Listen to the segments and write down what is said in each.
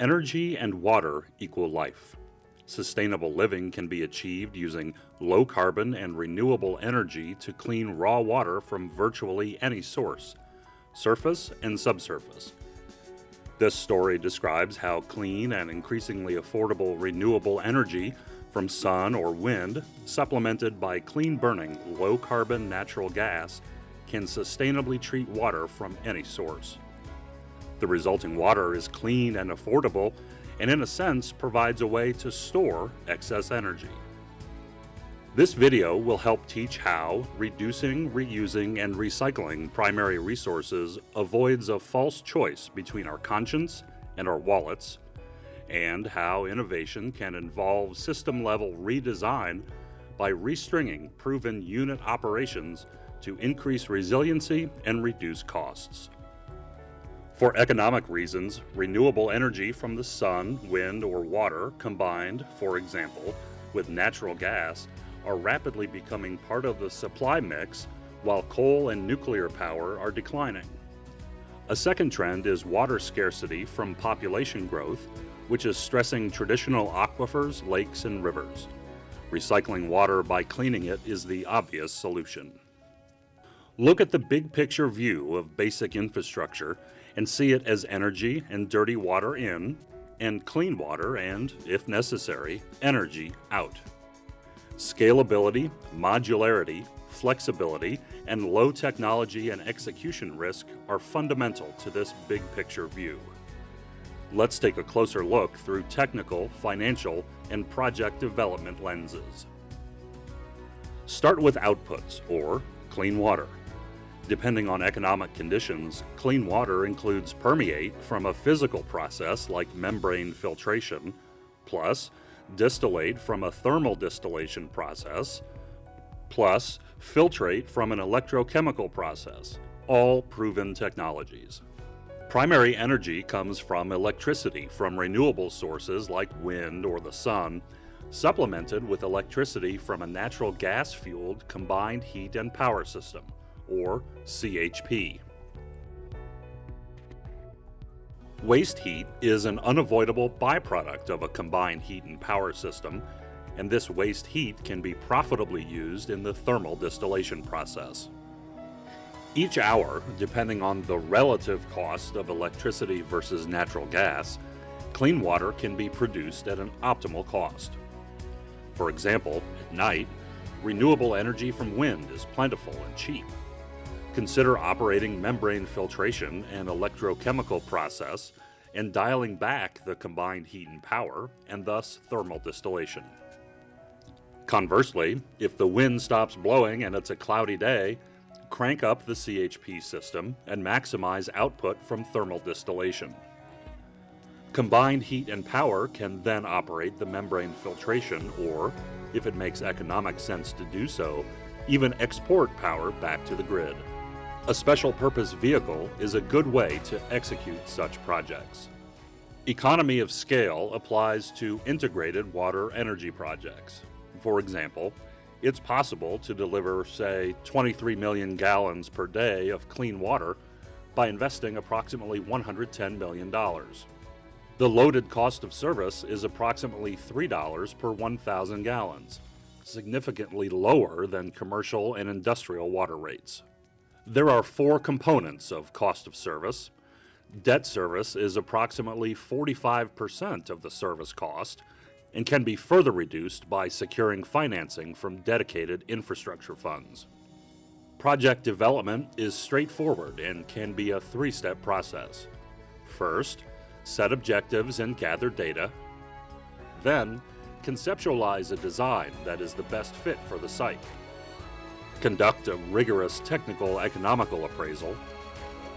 Energy and water equal life. Sustainable living can be achieved using low carbon and renewable energy to clean raw water from virtually any source, surface and subsurface. This story describes how clean and increasingly affordable renewable energy from sun or wind, supplemented by clean-burning, low-carbon natural gas, can sustainably treat water from any source. The resulting water is clean and affordable, and in a sense provides a way to store excess energy. This video will help teach how reducing, reusing, and recycling primary resources avoids a false choice between our conscience and our wallets, and how innovation can involve system-level redesign by restringing proven unit operations to increase resiliency and reduce costs. For economic reasons, renewable energy from the sun, wind, or water combined, for example, with natural gas are rapidly becoming part of the supply mix, while coal and nuclear power are declining. A second trend is water scarcity from population growth, which is stressing traditional aquifers, lakes, and rivers. Recycling water by cleaning it is the obvious solution. Look at the big picture view of basic infrastructure and see it as energy and dirty water in, and clean water and, if necessary, energy out. Scalability, modularity, flexibility, and low technology and execution risk are fundamental to this big picture view. Let's take a closer look through technical, financial, and project development lenses. Start with outputs, or clean water. Depending on economic conditions, clean water includes permeate from a physical process like membrane filtration, plus distillate from a thermal distillation process, plus filtrate from an electrochemical process, all proven technologies. Primary energy comes from electricity from renewable sources like wind or the sun, supplemented with electricity from a natural gas-fueled combined heat and power system, or CHP. Waste heat is an unavoidable byproduct of a combined heat and power system, and this waste heat can be profitably used in the thermal distillation process. Each hour, depending on the relative cost of electricity versus natural gas, clean water can be produced at an optimal cost. For example, at night, renewable energy from wind is plentiful and cheap. Consider operating membrane filtration and electrochemical process and dialing back the combined heat and power, and thus thermal distillation. Conversely, if the wind stops blowing and it's a cloudy day, crank up the CHP system and maximize output from thermal distillation. Combined heat and power can then operate the membrane filtration, or, if it makes economic sense to do so, even export power back to the grid. A special purpose vehicle is a good way to execute such projects. Economy of scale applies to integrated water energy projects. For example, it's possible to deliver, say, 23 million gallons per day of clean water by investing approximately $110 million. The loaded cost of service is approximately $3 per 1,000 gallons, significantly lower than commercial and industrial water rates. There are four components of cost of service. Debt service is approximately 45% of the service cost and can be further reduced by securing financing from dedicated infrastructure funds. Project development is straightforward and can be a three-step process. First, set objectives and gather data. Then, conceptualize a design that is the best fit for the site. Conduct a rigorous technical economical appraisal.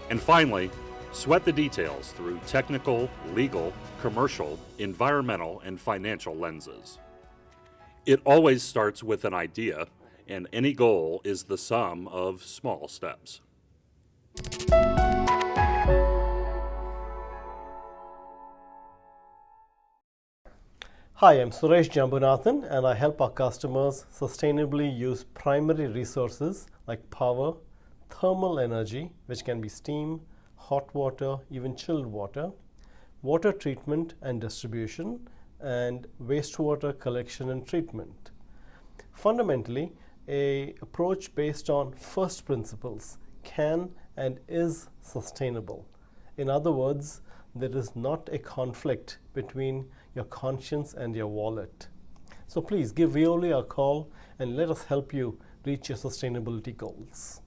And finally, sweat the details through technical, legal, commercial, environmental, and financial lenses. It always starts with an idea, and any goal is the sum of small steps. Hi, I'm Suresh Jambunathan, and I help our customers sustainably use primary resources like power, thermal energy, which can be steam, hot water, even chilled water, water treatment and distribution, and wastewater collection and treatment. Fundamentally, an approach based on first principles can and is sustainable. In other words, there is not a conflict between your conscience and your wallet. So please give Veolia a call and let us help you reach your sustainability goals.